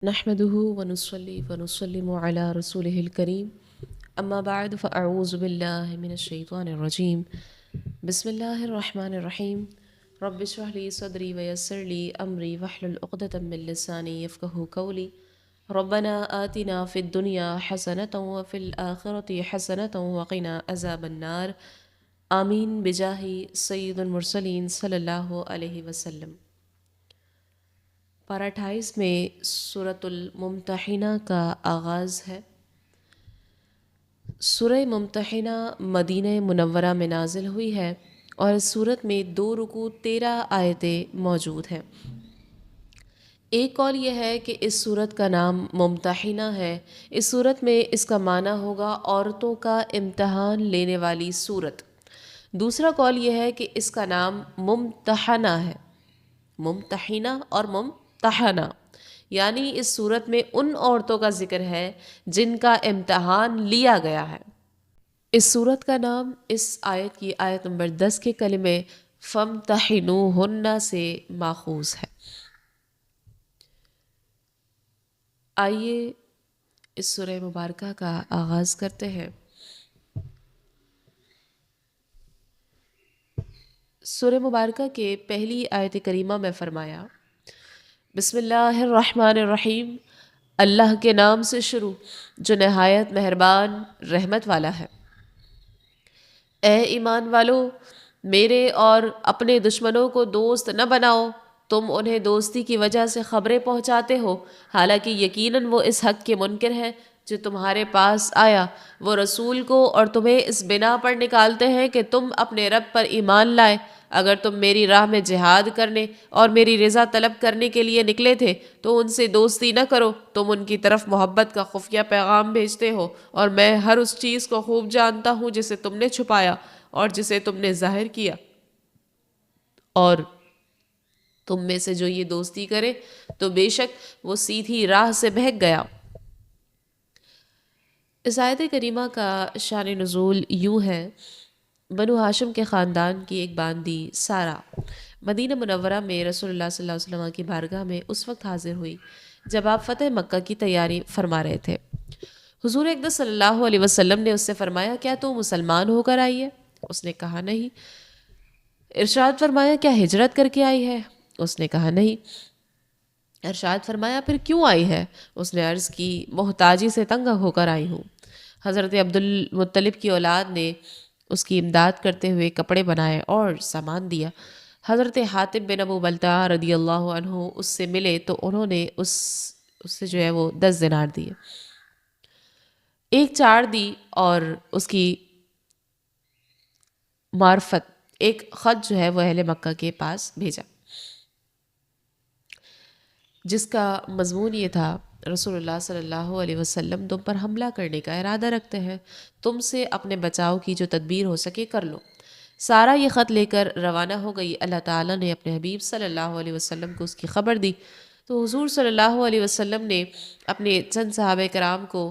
نحمده ونصلي ونسلم على رسوله الكريم اما بعد فاعوذ بالله من الشيطان الرجيم بسم الله الرحمن الرحيم رب اشرح لي صدري ويسر لي امري واحلل عقدة من لساني يفقهوا قولي ربنا آتنا في الدنيا حسنة وفي الآخرة حسنة وقنا عذاب النار آمین بجاہ سید المرسلین صلی اللہ علیہ وسلم۔ پارہ 28 میں سورۃ الممتحنہ کا آغاز ہے۔ سورہ ممتحنہ مدینہ منورہ میں نازل ہوئی ہے اور اس سورت میں 2 رکوع 13 آیتیں موجود ہیں۔ ایک قول یہ ہے کہ اس سورت کا نام ممتحنہ ہے، اس سورت میں اس کا معنی ہوگا عورتوں کا امتحان لینے والی سورت۔ دوسرا قول یہ ہے کہ اس کا نام ممتحنہ ہے، ممتحنہ اور ممتحنہ، یعنی اس صورت میں ان عورتوں کا ذکر ہے جن کا امتحان لیا گیا ہے۔ اس صورت کا نام اس آیت کی آیت نمبر 10 کے کلمے فامتحنوہن سے ماخوذ ہے۔ آئیے اس سورہ مبارکہ کا آغاز کرتے ہیں۔ سورہ مبارکہ کے پہلی آیت کریمہ میں فرمایا بسم اللہ الرحمن الرحیم، اللہ کے نام سے شروع جو نہایت مہربان رحمت والا ہے۔ اے ایمان والو، میرے اور اپنے دشمنوں کو دوست نہ بناؤ، تم انہیں دوستی کی وجہ سے خبریں پہنچاتے ہو، حالانکہ یقیناً وہ اس حق کے منکر ہیں جو تمہارے پاس آیا، وہ رسول کو اور تمہیں اس بنا پر نکالتے ہیں کہ تم اپنے رب پر ایمان لائے۔ اگر تم میری راہ میں جہاد کرنے اور میری رضا طلب کرنے کے لیے نکلے تھے تو ان سے دوستی نہ کرو، تم ان کی طرف محبت کا خفیہ پیغام بھیجتے ہو، اور میں ہر اس چیز کو خوب جانتا ہوں جسے تم نے چھپایا اور جسے تم نے ظاہر کیا، اور تم میں سے جو یہ دوستی کرے تو بے شک وہ سیدھی راہ سے بہک گیا۔ اس آیت کریمہ کا شان نزول یوں ہے، بنو ہاشم کے خاندان کی ایک باندی سارہ مدینہ منورہ میں رسول اللہ صلی اللہ علیہ وسلم کی بارگاہ میں اس وقت حاضر ہوئی جب آپ فتح مکہ کی تیاری فرما رہے تھے۔ حضور اقدس صلی اللہ علیہ وسلم نے اس سے فرمایا کیا تو مسلمان ہو کر آئی ہے؟ اس نے کہا نہیں۔ ارشاد فرمایا کیا ہجرت کر کے آئی ہے؟ اس نے کہا نہیں۔ ارشاد فرمایا پھر کیوں آئی ہے؟ اس نے عرض کی محتاجی سے تنگ ہو کر آئی ہوں۔ حضرت عبد المطلب کی اولاد نے اس کی امداد کرتے ہوئے کپڑے بنائے اور سامان دیا۔ حضرت حاتب بن ابو بلتع رضی اللہ عنہ اس سے ملے تو انہوں نے اس سے جو ہے وہ 10 دینار دیے، ایک چاڑ دی اور اس کی معرفت ایک خط جو ہے وہ اہل مکہ کے پاس بھیجا، جس کا مضمون یہ تھا رسول اللہ صلی اللہ علیہ وسلم تم پر حملہ کرنے کا ارادہ رکھتے ہیں، تم سے اپنے بچاؤ کی جو تدبیر ہو سکے کر لو۔ سارا یہ خط لے کر روانہ ہو گئی۔ اللہ تعالیٰ نے اپنے حبیب صلی اللہ علیہ وسلم کو اس کی خبر دی تو حضور صلی اللہ علیہ وسلم نے اپنے چند صحابہ کرام کو،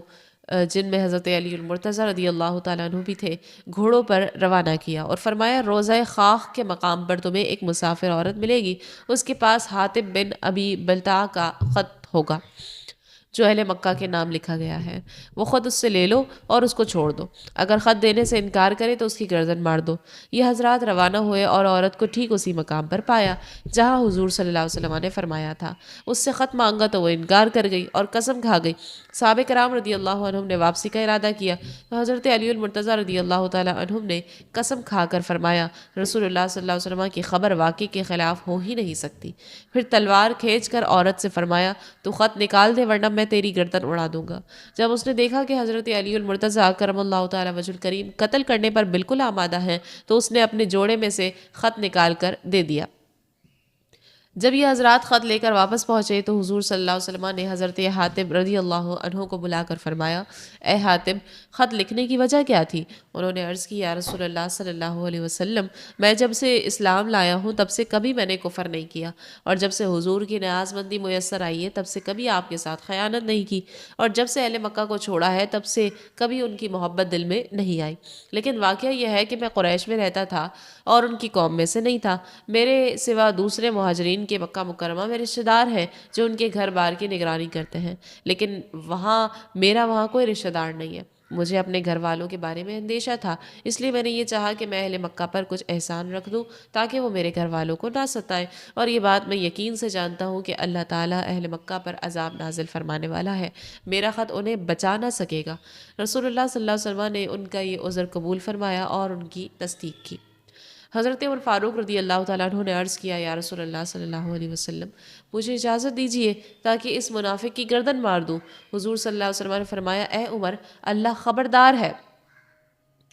جن میں حضرت علی المرتضیٰ رضی اللہ تعالیٰ عنہ بھی تھے، گھوڑوں پر روانہ کیا اور فرمایا روضہ خاک کے مقام پر تمہیں ایک مسافر عورت ملے گی، اس کے پاس حاتب بن ابی بلتع کا خط ہوگا جو اہل مکہ کے نام لکھا گیا ہے، وہ خود اس سے لے لو اور اس کو چھوڑ دو، اگر خط دینے سے انکار کرے تو اس کی گردن مار دو۔ یہ حضرات روانہ ہوئے اور عورت کو ٹھیک اسی مقام پر پایا جہاں حضور صلی اللہ علیہ وسلم نے فرمایا تھا۔ اس سے خط مانگا تو وہ انکار کر گئی اور قسم کھا گئی۔ صحابہ کرام رضی اللہ عنہم نے واپسی کا ارادہ کیا تو حضرت علی المرتضیٰ رضی اللہ تعالیٰ عنہم نے قسم کھا کر فرمایا رسول اللہ صلی اللہ علیہ وسلم کی خبر واقعی کے خلاف ہو ہی نہیں سکتی۔ پھر تلوار کھینچ کر عورت سے فرمایا تو خط نکال دے ورنہ میں تیری گردن اڑا دوں گا۔ جب اس نے دیکھا کہ حضرت علی المرتضیٰ کرم اللہ تعالیٰ وجہ الکریم قتل کرنے پر بالکل آمادہ ہیں تو اس نے اپنے جوڑے میں سے خط نکال کر دے دیا۔ جب یہ حضرات خط لے کر واپس پہنچے تو حضور صلی اللہ علیہ وسلم نے حضرت حاتب رضی اللہ عنہ کو بلا کر فرمایا اے حاتب، خط لکھنے کی وجہ کیا تھی؟ انہوں نے عرض کی یا رسول اللہ صلی اللہ علیہ وسلم، میں جب سے اسلام لایا ہوں تب سے کبھی میں نے کفر نہیں کیا، اور جب سے حضور کی نیاز مندی میسر آئی ہے تب سے کبھی آپ کے ساتھ خیانت نہیں کی، اور جب سے اہل مکہ کو چھوڑا ہے تب سے کبھی ان کی محبت دل میں نہیں آئی۔ لیکن واقعہ یہ ہے کہ میں قریش میں رہتا تھا اور ان کی قوم میں سے نہیں تھا، میرے سوا دوسرے مہاجرین کے مکہ مکرمہ میں رشتہ دار ہیں جو ان کے گھر بار کی نگرانی کرتے ہیں، لیکن میرا وہاں کوئی رشتہ دار نہیں ہے۔ مجھے اپنے گھر والوں کے بارے میں اندیشہ تھا، اس لیے میں نے یہ چاہا کہ میں اہل مکہ پر کچھ احسان رکھ دوں تاکہ وہ میرے گھر والوں کو نہ ستائیں، اور یہ بات میں یقین سے جانتا ہوں کہ اللہ تعالیٰ اہل مکہ پر عذاب نازل فرمانے والا ہے، میرا خط انہیں بچا نہ سکے گا۔ رسول اللہ صلی اللہ علیہ وسلم نے ان کا یہ عذر قبول فرمایا اور ان کی تصدیق کی۔ حضرت عمر فاروق رضی اللہ تعالیٰ عنہ نے عرض کیا، یا رسول اللہ صلی اللہ علیہ وسلم، مجھے اجازت دیجیے تاکہ اس منافق کی گردن مار دوں۔ حضور صلی اللہ علیہ وسلم نے فرمایا، اے عمر، اللہ خبردار ہے،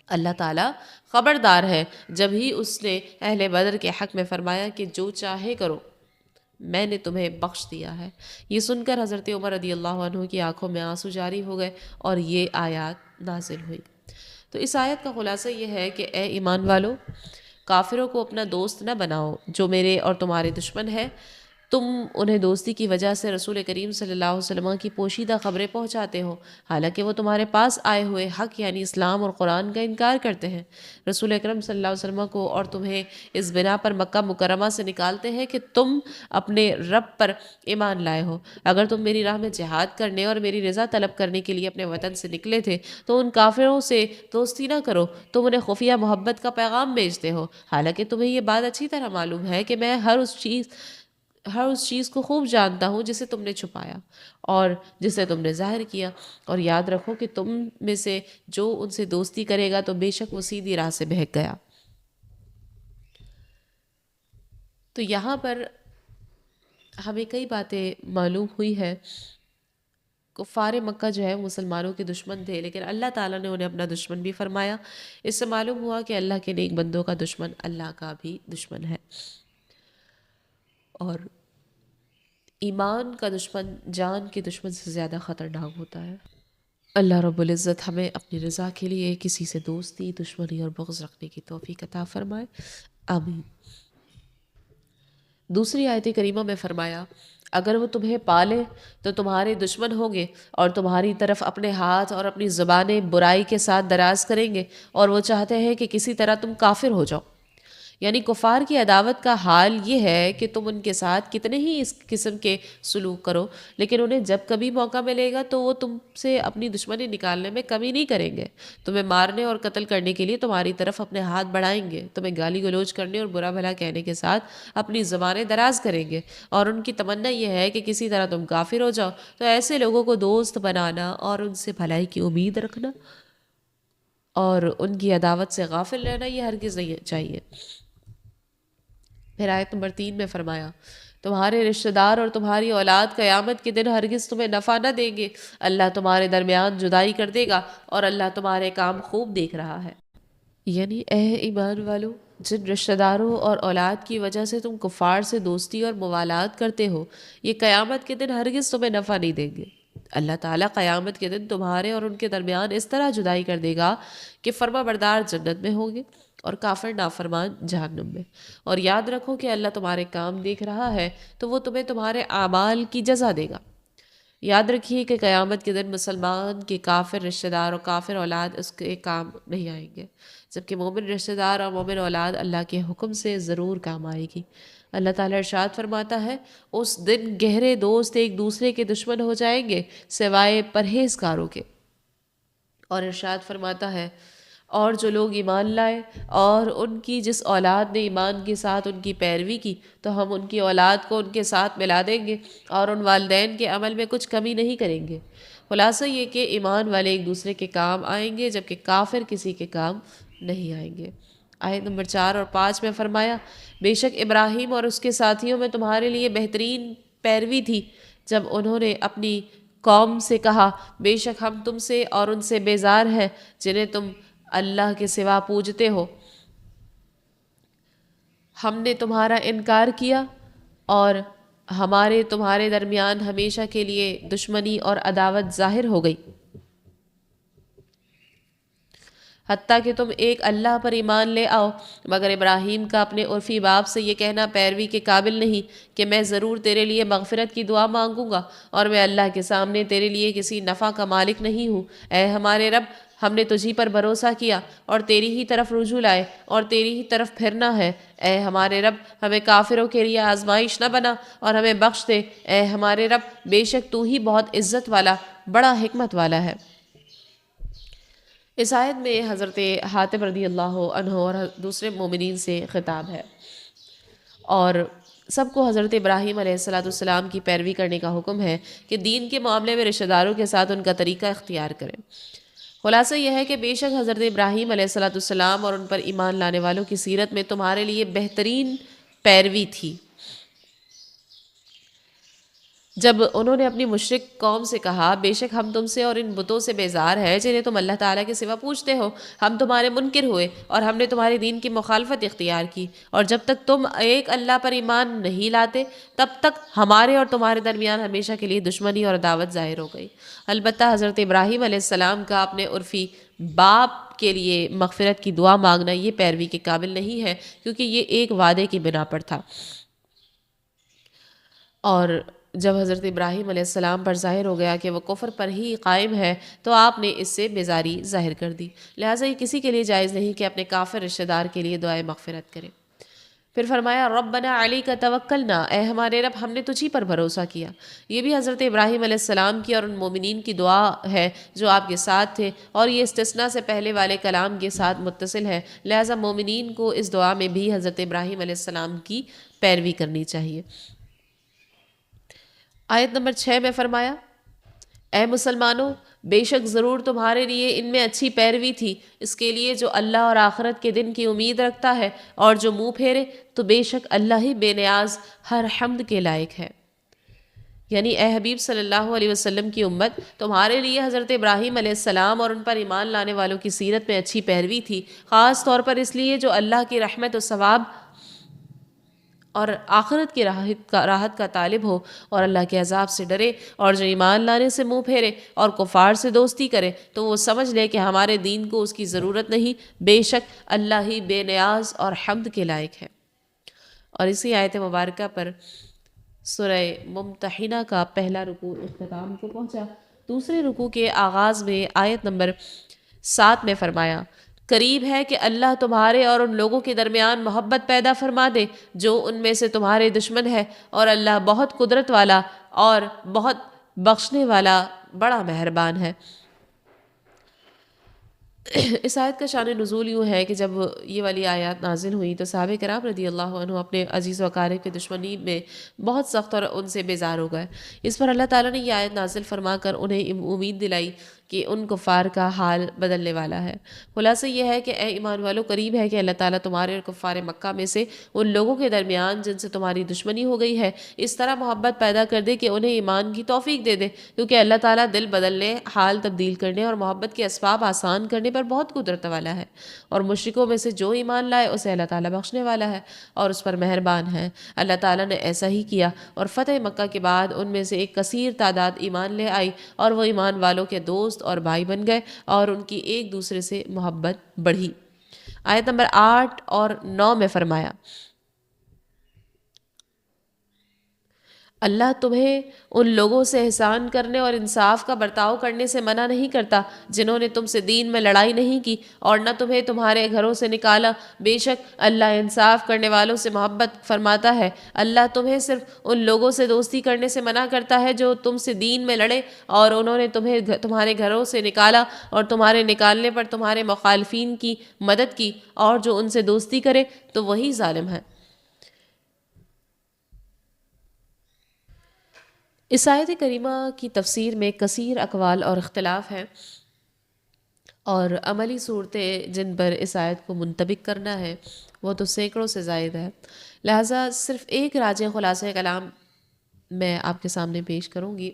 اللہ تعالیٰ خبردار ہے۔ جب ہی اس نے اہل بدر کے حق میں فرمایا کہ جو چاہے کرو، میں نے تمہیں بخش دیا ہے۔ یہ سن کر حضرت عمر رضی اللہ عنہ کی آنکھوں میں آنسو جاری ہو گئے اور یہ آیات نازل ہوئی۔ تو اس آیت کا خلاصہ یہ ہے کہ اے ایمان والو، کافروں کو اپنا دوست نہ بناؤ جو میرے اور تمہارے دشمن ہے۔ تم انہیں دوستی کی وجہ سے رسول کریم صلی اللہ علیہ وسلم کی پوشیدہ خبریں پہنچاتے ہو، حالانکہ وہ تمہارے پاس آئے ہوئے حق یعنی اسلام اور قرآن کا انکار کرتے ہیں۔ رسول اکرم صلی اللہ علیہ وسلم کو اور تمہیں اس بنا پر مکہ مکرمہ سے نکالتے ہیں کہ تم اپنے رب پر ایمان لائے ہو۔ اگر تم میری راہ میں جہاد کرنے اور میری رضا طلب کرنے کے لیے اپنے وطن سے نکلے تھے تو ان کافروں سے دوستی نہ کرو، تم انہیں خفیہ محبت کا پیغام بھیجتے ہو، حالانکہ تمہیں یہ بات اچھی طرح معلوم ہے کہ میں ہر اس چیز کو خوب جانتا ہوں جسے تم نے چھپایا اور جسے تم نے ظاہر کیا، اور یاد رکھو کہ تم میں سے جو ان سے دوستی کرے گا تو بے شک وہ سیدھی راہ سے بہک گیا۔ تو یہاں پر ہمیں کئی باتیں معلوم ہوئی ہے۔ کفار مکہ جو ہے مسلمانوں کے دشمن تھے، لیکن اللہ تعالیٰ نے انہیں اپنا دشمن بھی فرمایا۔ اس سے معلوم ہوا کہ اللہ کے نیک بندوں کا دشمن اللہ کا بھی دشمن ہے، اور ایمان کا دشمن جان کے دشمن سے زیادہ خطرناک ہوتا ہے۔ اللہ رب العزت ہمیں اپنی رضا کے لیے کسی سے دوستی، دشمنی اور بغض رکھنے کی توفیق عطا فرمائے، آمین۔ دوسری آیت کریمہ میں فرمایا، اگر وہ تمہیں پالے تو تمہارے دشمن ہوں گے اور تمہاری طرف اپنے ہاتھ اور اپنی زبانیں برائی کے ساتھ دراز کریں گے، اور وہ چاہتے ہیں کہ کسی طرح تم کافر ہو جاؤ۔ یعنی کفار کی عداوت کا حال یہ ہے کہ تم ان کے ساتھ کتنے ہی اس قسم کے سلوک کرو، لیکن انہیں جب کبھی موقع ملے گا تو وہ تم سے اپنی دشمنی نکالنے میں کمی نہیں کریں گے، تمہیں مارنے اور قتل کرنے کے لیے تمہاری طرف اپنے ہاتھ بڑھائیں گے، تمہیں گالی گلوچ کرنے اور برا بھلا کہنے کے ساتھ اپنی زبانیں دراز کریں گے، اور ان کی تمنا یہ ہے کہ کسی طرح تم کافر ہو جاؤ۔ تو ایسے لوگوں کو دوست بنانا اور ان سے بھلائی کی امید رکھنا اور ان کی عداوت سے غافل رہنا یہ ہرگز نہیں چاہیے۔ پھر آیت نمبر 3 میں فرمایا، تمہارے رشتہ دار اور تمہاری اولاد قیامت کے دن ہرگز تمہیں نفع نہ دیں گے، اللہ تمہارے درمیان جدائی کر دے گا اور اللہ تمہارے کام خوب دیکھ رہا ہے۔ یعنی اے ایمان والو، جن رشتہ داروں اور اولاد کی وجہ سے تم کفار سے دوستی اور موالات کرتے ہو، یہ قیامت کے دن ہرگز تمہیں نفع نہیں دیں گے۔ اللہ تعالیٰ قیامت کے دن تمہارے اور ان کے درمیان اس طرح جدائی کر دے گا کہ فرما بردار جنت میں ہوں گے اور کافر نافرمان جہنم میں، اور یاد رکھو کہ اللہ تمہارے کام دیکھ رہا ہے تو وہ تمہیں تمہارے اعمال کی جزا دے گا۔ یاد رکھیے کہ قیامت کے دن مسلمان کے کافر رشتہ دار اور کافر اولاد اس کے کام نہیں آئیں گے، جبکہ مومن رشتہ دار اور مومن اولاد اللہ کے حکم سے ضرور کام آئے گی۔ اللہ تعالیٰ ارشاد فرماتا ہے، اس دن گہرے دوست ایک دوسرے کے دشمن ہو جائیں گے سوائے پرہیزگاروں کے، اور ارشاد فرماتا ہے، اور جو لوگ ایمان لائے اور ان کی جس اولاد نے ایمان کے ساتھ ان کی پیروی کی تو ہم ان کی اولاد کو ان کے ساتھ ملا دیں گے اور ان والدین کے عمل میں کچھ کمی نہیں کریں گے۔ خلاصہ یہ کہ ایمان والے ایک دوسرے کے کام آئیں گے جبکہ کافر کسی کے کام نہیں آئیں گے۔ آیت نمبر 4 اور 5 میں فرمایا، بے شک ابراہیم اور اس کے ساتھیوں میں تمہارے لیے بہترین پیروی تھی جب انہوں نے اپنی قوم سے کہا، بے شک ہم تم سے اور ان سے بیزار ہیں جنہیں تم اللہ کے سوا پوجتے ہو، ہم نے تمہارا انکار کیا اور ہمارے تمہارے درمیان ہمیشہ کے لیے دشمنی اور عداوت ظاہر ہو گئی۔ حتیٰ کہ تم ایک اللہ پر ایمان لے آؤ، مگر ابراہیم کا اپنے عرفی باپ سے یہ کہنا پیروی کے قابل نہیں کہ میں ضرور تیرے لیے مغفرت کی دعا مانگوں گا اور میں اللہ کے سامنے تیرے لیے کسی نفع کا مالک نہیں ہوں۔ اے ہمارے رب، ہم نے تجھی پر بھروسہ کیا اور تیری ہی طرف رجوع لائے اور تیری ہی طرف پھرنا ہے۔ اے ہمارے رب، ہمیں کافروں کے لیے آزمائش نہ بنا اور ہمیں بخش دے۔ اے ہمارے رب، بے شک تو ہی بہت عزت والا، بڑا حکمت والا ہے۔ اس آیت میں حضرت حاتم رضی اللہ عنہ اور دوسرے مومنین سے خطاب ہے اور سب کو حضرت ابراہیم علیہ السلام کی پیروی کرنے کا حکم ہے کہ دین کے معاملے میں رشتہ داروں کے ساتھ ان کا طریقہ اختیار کریں۔ خلاصہ یہ ہے کہ بے شک حضرت ابراہیم علیہ السلام اور ان پر ایمان لانے والوں کی سیرت میں تمہارے لیے بہترین پیروی تھی۔ جب انہوں نے اپنی مشرک قوم سے کہا بے شک ہم تم سے اور ان بتوں سے بیزار ہیں جنہیں تم اللہ تعالیٰ کے سوا پوچھتے ہو، ہم تمہارے منکر ہوئے اور ہم نے تمہارے دین کی مخالفت اختیار کی، اور جب تک تم ایک اللہ پر ایمان نہیں لاتے تب تک ہمارے اور تمہارے درمیان ہمیشہ کے لیے دشمنی اور عداوت ظاہر ہو گئی۔ البتہ حضرت ابراہیم علیہ السلام کا اپنے عرفی باپ کے لیے مغفرت کی دعا مانگنا یہ پیروی کے قابل نہیں ہے، کیونکہ یہ ایک وعدے کی بنا پر تھا، اور جب حضرت ابراہیم علیہ السلام پر ظاہر ہو گیا کہ وہ کفر پر ہی قائم ہے تو آپ نے اس سے بیزاری ظاہر کر دی، لہٰذا یہ کسی کے لیے جائز نہیں کہ اپنے کافر رشتہ دار کے لیے دعائے مغفرت کرے۔ پھر فرمایا ربنا علیک توکلنا، اے ہمارے رب ہم نے تجھی پر بھروسہ کیا۔ یہ بھی حضرت ابراہیم علیہ السلام کی اور ان مومنین کی دعا ہے جو آپ کے ساتھ تھے، اور یہ استثناء سے پہلے والے کلام کے ساتھ متصل ہے، لہٰذا مومنین کو اس دعا میں بھی حضرت ابراہیم علیہ السلام کی پیروی کرنی چاہیے۔ آیت نمبر 6 میں فرمایا اے مسلمانوں، بے شک ضرور تمہارے لیے ان میں اچھی پیروی تھی اس کے لیے جو اللہ اور آخرت کے دن کی امید رکھتا ہے اور جو منہ پھیرے تو بے شک اللہ ہی بے نیاز ہر حمد کے لائق ہے۔ یعنی اے حبیب صلی اللہ علیہ وسلم کی امت، تمہارے لیے حضرت ابراہیم علیہ السلام اور ان پر ایمان لانے والوں کی سیرت میں اچھی پیروی تھی، خاص طور پر اس لیے جو اللہ کی رحمت و ثواب اور آخرت کی راحت کا طالب ہو اور اللہ کے عذاب سے ڈرے، اور جو ایمان لانے سے منہ پھیرے اور کفار سے دوستی کرے تو وہ سمجھ لے کہ ہمارے دین کو اس کی ضرورت نہیں، بے شک اللہ ہی بے نیاز اور حمد کے لائق ہے۔ اور اسی آیت مبارکہ پر سورہ ممتحنہ کا پہلا رکوع اختتام کو پہنچا۔ دوسرے رکوع کے آغاز میں آیت نمبر 7 میں فرمایا قریب ہے کہ اللہ تمہارے اور ان لوگوں کے درمیان محبت پیدا فرما دے جو ان میں سے تمہارے دشمن ہے، اور اللہ بہت قدرت والا اور بہت بخشنے والا بڑا مہربان ہے۔ اس آیت کا شان نزول یوں ہے کہ جب یہ والی آیات نازل ہوئی تو صحابہ کرام رضی اللہ عنہ اپنے عزیز و اقارب کی دشمنی میں بہت سخت اور ان سے بیزار ہو گئے۔ اس پر اللہ تعالیٰ نے یہ آیت نازل فرما کر انہیں امید دلائی کہ ان کفار کا حال بدلنے والا ہے۔ خلاصہ یہ ہے کہ اے ایمان والو، قریب ہے کہ اللہ تعالیٰ تمہارے اور کفار مکہ میں سے ان لوگوں کے درمیان جن سے تمہاری دشمنی ہو گئی ہے اس طرح محبت پیدا کر دے کہ انہیں ایمان کی توفیق دے دے، کیونکہ اللہ تعالیٰ دل بدلنے، حال تبدیل کرنے اور محبت کے اسباب آسان کرنے پر بہت قدرت والا ہے، اور مشرکوں میں سے جو ایمان لائے اسے اللہ تعالیٰ بخشنے والا ہے اور اس پر مہربان ہے۔ اللہ تعالیٰ نے ایسا ہی کیا، اور فتح مکہ کے بعد ان میں سے ایک کثیر تعداد ایمان لے آئی اور وہ ایمان والوں کے دوست اور بھائی بن گئے اور ان کی ایک دوسرے سے محبت بڑھی۔ آیت نمبر 8 اور 9 میں فرمایا اللہ تمہیں ان لوگوں سے احسان کرنے اور انصاف کا برتاؤ کرنے سے منع نہیں کرتا جنہوں نے تم سے دین میں لڑائی نہیں کی اور نہ تمہیں تمہارے گھروں سے نکالا، بے شک اللہ انصاف کرنے والوں سے محبت فرماتا ہے۔ اللہ تمہیں صرف ان لوگوں سے دوستی کرنے سے منع کرتا ہے جو تم سے دین میں لڑے اور انہوں نے تمہیں تمہارے گھروں سے نکالا اور تمہارے نکالنے پر تمہارے مخالفین کی مدد کی، اور جو ان سے دوستی کرے تو وہی ظالم ہے۔ اس آیت کریمہ کی تفسیر میں کثیر اقوال اور اختلاف ہیں، اور عملی صورتیں جن پر اس آیت کو منطبق کرنا ہے وہ تو سینکڑوں سے زائد ہے، لہٰذا صرف ایک راجح خلاصہ کلام میں آپ کے سامنے پیش کروں گی۔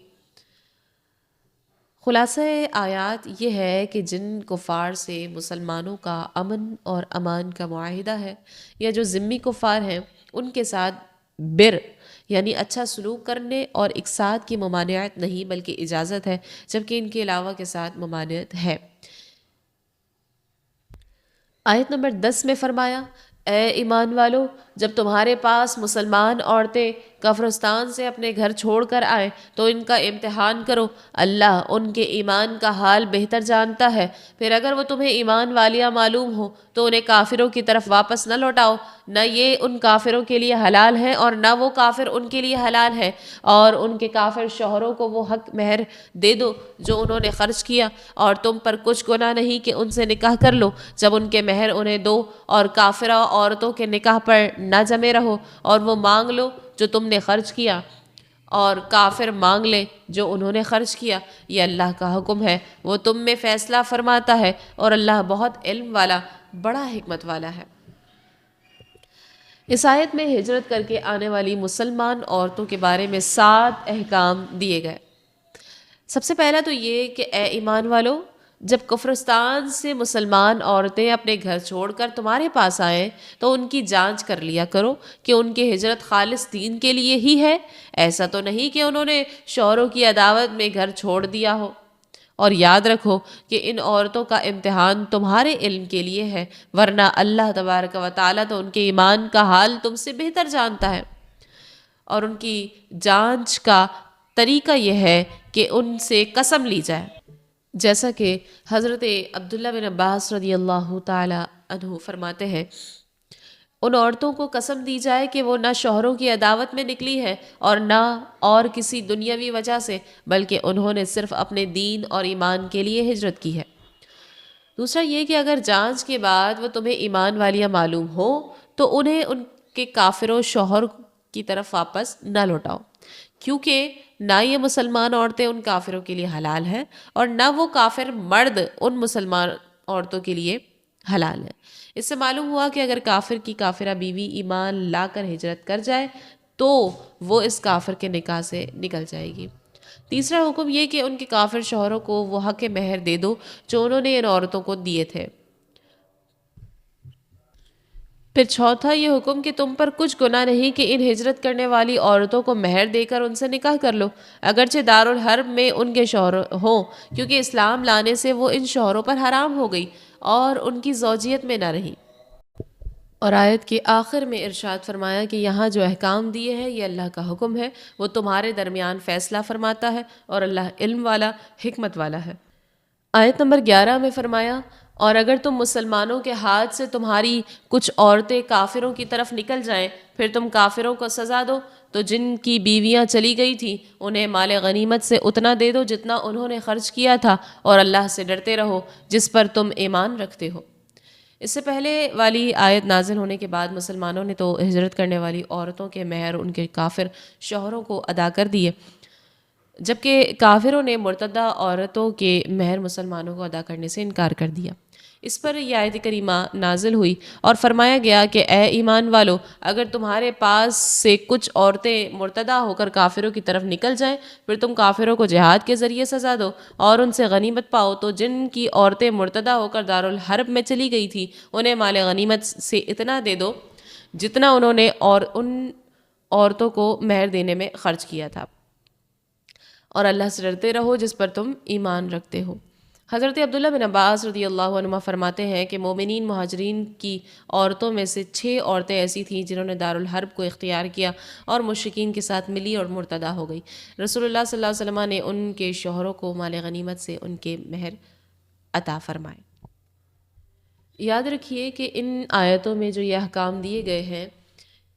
خلاصہ آیات یہ ہے کہ جن کفار سے مسلمانوں کا امن اور امان کا معاہدہ ہے یا جو ذمی کفار ہیں ان کے ساتھ بر یعنی اچھا سلوک کرنے اور اقساط کی ممانعت نہیں بلکہ اجازت ہے، جبکہ ان کے علاوہ کے ساتھ ممانعت ہے۔ آیت نمبر 10 میں فرمایا اے ایمان والو جب تمہارے پاس مسلمان عورتیں کفرستان سے اپنے گھر چھوڑ کر آئیں تو ان کا امتحان کرو، اللہ ان کے ایمان کا حال بہتر جانتا ہے۔ پھر اگر وہ تمہیں ایمان والیاں معلوم ہو تو انہیں کافروں کی طرف واپس نہ لوٹاؤ، نہ یہ ان کافروں کے لیے حلال ہے اور نہ وہ کافر ان کے لیے حلال ہے، اور ان کے کافر شوہروں کو وہ حق مہر دے دو جو انہوں نے خرچ کیا، اور تم پر کچھ گناہ نہیں کہ ان سے نکاح کر لو جب ان کے مہر انہیں دو، اور کافرہ عورتوں کے نکاح پر نہ جمے رہو، اور وہ مانگ لو جو تم نے خرچ کیا اور کافر مانگ لے جو انہوں نے خرچ کیا۔ یہ اللہ کا حکم ہے، وہ تم میں فیصلہ فرماتا ہے، اور اللہ بہت علم والا بڑا حکمت والا ہے۔ اس آیت میں ہجرت کر کے آنے والی مسلمان عورتوں کے بارے میں 7 احکام دیے گئے۔ سب سے پہلا تو یہ کہ اے ایمان والو جب کفرستان سے مسلمان عورتیں اپنے گھر چھوڑ کر تمہارے پاس آئیں تو ان کی جانچ کر لیا کرو کہ ان کی ہجرت خالص دین کے لیے ہی ہے، ایسا تو نہیں کہ انہوں نے شوہروں کی عداوت میں گھر چھوڑ دیا ہو۔ اور یاد رکھو کہ ان عورتوں کا امتحان تمہارے علم کے لیے ہے، ورنہ اللہ تبارک و تعالیٰ تو ان کے ایمان کا حال تم سے بہتر جانتا ہے۔ اور ان کی جانچ کا طریقہ یہ ہے کہ ان سے قسم لی جائے، جیسا کہ حضرت عبداللہ بن عباس رضی اللہ تعالی عنہ فرماتے ہیں ان عورتوں کو قسم دی جائے کہ وہ نہ شوہروں کی عداوت میں نکلی ہے اور نہ اور کسی دنیاوی وجہ سے، بلکہ انہوں نے صرف اپنے دین اور ایمان کے لیے ہجرت کی ہے۔ دوسرا یہ کہ اگر جانچ کے بعد وہ تمہیں ایمان والیاں معلوم ہو تو انہیں ان کے کافروں شوہر کی طرف واپس نہ لوٹاؤ، کیونکہ نہ یہ مسلمان عورتیں ان کافروں کے لیے حلال ہیں اور نہ وہ کافر مرد ان مسلمان عورتوں کے لیے حلال ہیں۔ اس سے معلوم ہوا کہ اگر کافر کی کافرہ بیوی ایمان لا کر ہجرت کر جائے تو وہ اس کافر کے نکاح سے نکل جائے گی۔ تیسرا حکم یہ کہ ان کے کافر شوہروں کو وہ حق مہر دے دو جو انہوں نے ان عورتوں کو دیے تھے۔ پھر چوتھا یہ حکم کہ تم پر کچھ گناہ نہیں کہ ان ہجرت کرنے والی عورتوں کو مہر دے کر ان سے نکاح کر لو، اگرچہ دارالحرب میں ان کے شوہر ہوں، کیونکہ اسلام لانے سے وہ ان شوہروں پر حرام ہو گئی اور ان کی زوجیت میں نہ رہی۔ اور آیت کے آخر میں ارشاد فرمایا کہ یہاں جو احکام دیے ہیں یہ اللہ کا حکم ہے، وہ تمہارے درمیان فیصلہ فرماتا ہے، اور اللہ علم والا حکمت والا ہے۔ آیت نمبر 11 میں فرمایا اور اگر تم مسلمانوں کے ہاتھ سے تمہاری کچھ عورتیں کافروں کی طرف نکل جائیں پھر تم کافروں کو سزا دو تو جن کی بیویاں چلی گئی تھیں انہیں مال غنیمت سے اتنا دے دو جتنا انہوں نے خرچ کیا تھا، اور اللہ سے ڈرتے رہو جس پر تم ایمان رکھتے ہو۔ اس سے پہلے والی آیت نازل ہونے کے بعد مسلمانوں نے تو ہجرت کرنے والی عورتوں کے مہر ان کے کافر شوہروں کو ادا کر دیے، جبکہ کافروں نے مرتدہ عورتوں کے مہر مسلمانوں کو ادا کرنے سے انکار کر دیا۔ اس پر یہ آیت کریمہ نازل ہوئی اور فرمایا گیا کہ اے ایمان والو اگر تمہارے پاس سے کچھ عورتیں مرتدہ ہو کر کافروں کی طرف نکل جائیں پھر تم کافروں کو جہاد کے ذریعے سزا دو اور ان سے غنیمت پاؤ، تو جن کی عورتیں مرتدہ ہو کر دارالحرب میں چلی گئی تھیں انہیں مال غنیمت سے اتنا دے دو جتنا انہوں نے اور ان عورتوں کو مہر دینے میں خرچ کیا تھا، اور اللہ سے ڈرتے رہو جس پر تم ایمان رکھتے ہو۔ حضرت عبداللہ بن عباس رضی اللہ عنہ فرماتے ہیں کہ مومنین مہاجرین کی عورتوں میں سے 6 عورتیں ایسی تھیں جنہوں نے دارالحرب کو اختیار کیا اور مشرکین کے ساتھ ملی اور مرتدہ ہو گئی۔ رسول اللہ صلی اللہ علیہ وسلم نے ان کے شوہروں کو مال غنیمت سے ان کے مہر عطا فرمائے۔ یاد رکھیے کہ ان آیتوں میں جو یہ احکام دیے گئے ہیں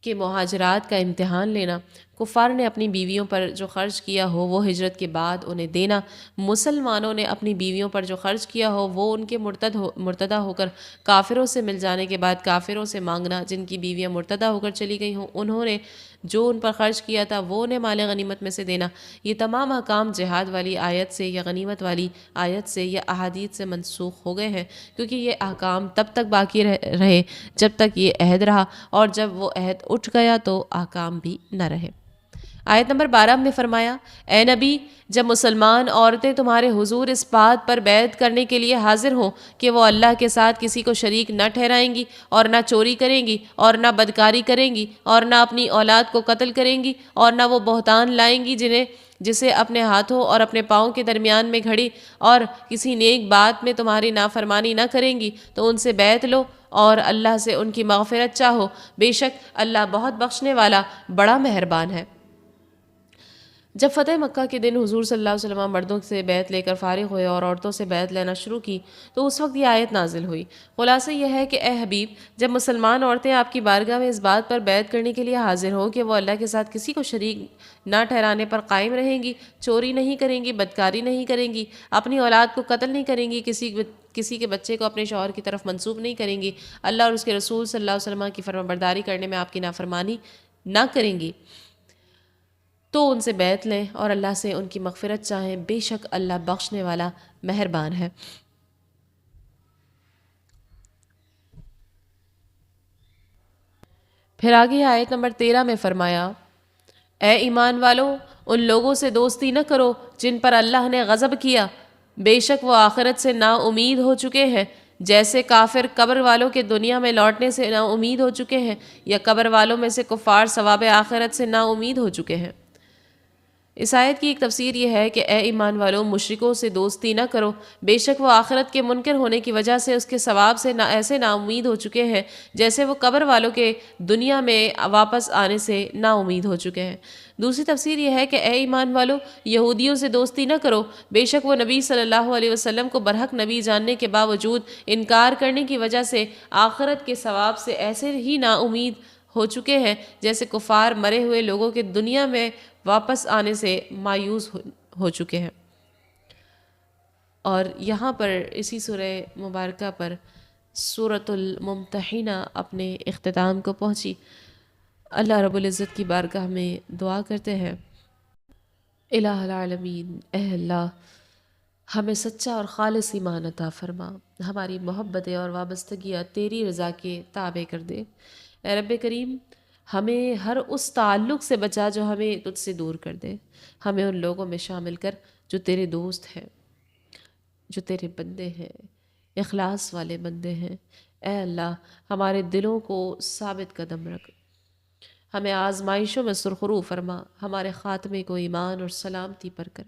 کہ مہاجرات کا امتحان لینا، کفار نے اپنی بیویوں پر جو خرچ کیا ہو وہ ہجرت کے بعد انہیں دینا، مسلمانوں نے اپنی بیویوں پر جو خرچ کیا ہو وہ ان کے مرتدہ ہو کر کافروں سے مل جانے کے بعد کافروں سے مانگنا، جن کی بیویاں مرتدہ ہو کر چلی گئی ہوں انہوں نے جو ان پر خرچ کیا تھا وہ انہیں مال غنیمت میں سے دینا، یہ تمام احکام جہاد والی آیت سے یا غنیمت والی آیت سے یا احادیث سے منسوخ ہو گئے ہیں، کیونکہ یہ احکام تب تک باقی رہے جب تک یہ عہد رہا، اور جب وہ عہد اٹھ گیا تو احکام بھی نہ رہے۔ آیت نمبر 12 میں فرمایا اے نبی جب مسلمان عورتیں تمہارے حضور اس بات پر بیعت کرنے کے لیے حاضر ہوں کہ وہ اللہ کے ساتھ کسی کو شریک نہ ٹھہرائیں گی اور نہ چوری کریں گی اور نہ بدکاری کریں گی اور نہ اپنی اولاد کو قتل کریں گی اور نہ وہ بہتان لائیں گی جنہیں جسے اپنے ہاتھوں اور اپنے پاؤں کے درمیان میں گھڑی اور کسی نیک بات میں تمہاری نافرمانی نہ کریں گی تو ان سے بیعت لو اور اللہ سے ان کی مغفرت چاہو، بے شک اللہ بہت بخشنے والا بڑا مہربان ہے۔ جب فتح مکہ کے دن حضور صلی اللہ علیہ وسلم مردوں سے بیعت لے کر فارغ ہوئے اور عورتوں سے بیعت لینا شروع کی تو اس وقت یہ آیت نازل ہوئی۔ خلاصہ یہ ہے کہ اے حبیب، جب مسلمان عورتیں آپ کی بارگاہ میں اس بات پر بیعت کرنے کے لیے حاضر ہوں کہ وہ اللہ کے ساتھ کسی کو شریک نہ ٹھہرانے پر قائم رہیں گی، چوری نہیں کریں گی، بدکاری نہیں کریں گی، اپنی اولاد کو قتل نہیں کریں گی، کسی کے بچے کو اپنے شوہر کی طرف منسوب نہیں کریں گی، اللہ اور اس کے رسول صلی اللہ علیہ وسلم کی فرمانبرداری کرنے میں آپ کی نافرمانی نہ کریں گی، تو ان سے بیعت لیں اور اللہ سے ان کی مغفرت چاہیں، بے شک اللہ بخشنے والا مہربان ہے۔ پھر آگے آیت نمبر 13 میں فرمایا، اے ایمان والو، ان لوگوں سے دوستی نہ کرو جن پر اللہ نے غضب کیا، بے شک وہ آخرت سے نا امید ہو چکے ہیں، جیسے کافر قبر والوں کے دنیا میں لوٹنے سے نا امید ہو چکے ہیں، یا قبر والوں میں سے کفار ثواب آخرت سے نا امید ہو چکے ہیں۔ اس آیت کی ایک تفسیر یہ ہے کہ اے ایمان والو، مشرکوں سے دوستی نہ کرو، بے شک وہ آخرت کے منکر ہونے کی وجہ سے اس کے ثواب سے ایسے نا امید ہو چکے ہیں جیسے وہ قبر والوں کے دنیا میں واپس آنے سے نا امید ہو چکے ہیں۔ دوسری تفسیر یہ ہے کہ اے ایمان والو، یہودیوں سے دوستی نہ کرو، بے شک وہ نبی صلی اللہ علیہ وسلم کو برحق نبی جاننے کے باوجود انکار کرنے کی وجہ سے آخرت کے ثواب سے ایسے ہی نا امید ہو چکے ہیں جیسے کفار مرے ہوئے لوگوں کے دنیا میں واپس آنے سے مایوس ہو چکے ہیں۔ اور یہاں پر اسی سورہ مبارکہ پر سورۃ الممتحنہ اپنے اختتام کو پہنچی۔ اللہ رب العزت کی بارگاہ میں دعا کرتے ہیں، الہ العالمین، اے اللہ ہمیں سچا اور خالص ایمان عطا فرما، ہماری محبتیں اور وابستگیاں تیری رضا کے تابع کر دے۔ اے رب کریم، ہمیں ہر اس تعلق سے بچا جو ہمیں تجھ سے دور کر دے، ہمیں ان لوگوں میں شامل کر جو تیرے دوست ہیں، جو تیرے بندے ہیں، اخلاص والے بندے ہیں۔ اے اللہ ہمارے دلوں کو ثابت قدم رکھ، ہمیں آزمائشوں میں سرخرو فرما، ہمارے خاتمے کو ایمان اور سلامتی پر کر۔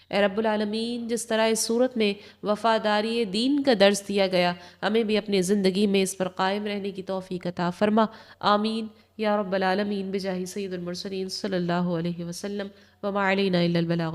اے رب العالمین، جس طرح اس صورت میں وفاداری دین کا درس دیا گیا، ہمیں بھی اپنی زندگی میں اس پر قائم رہنے کی توفیق عطا فرما، آمین یا رب العالمین، بجاہ سید المرسلین صلی اللہ علیہ وسلم، وما علینا الا البلاغ۔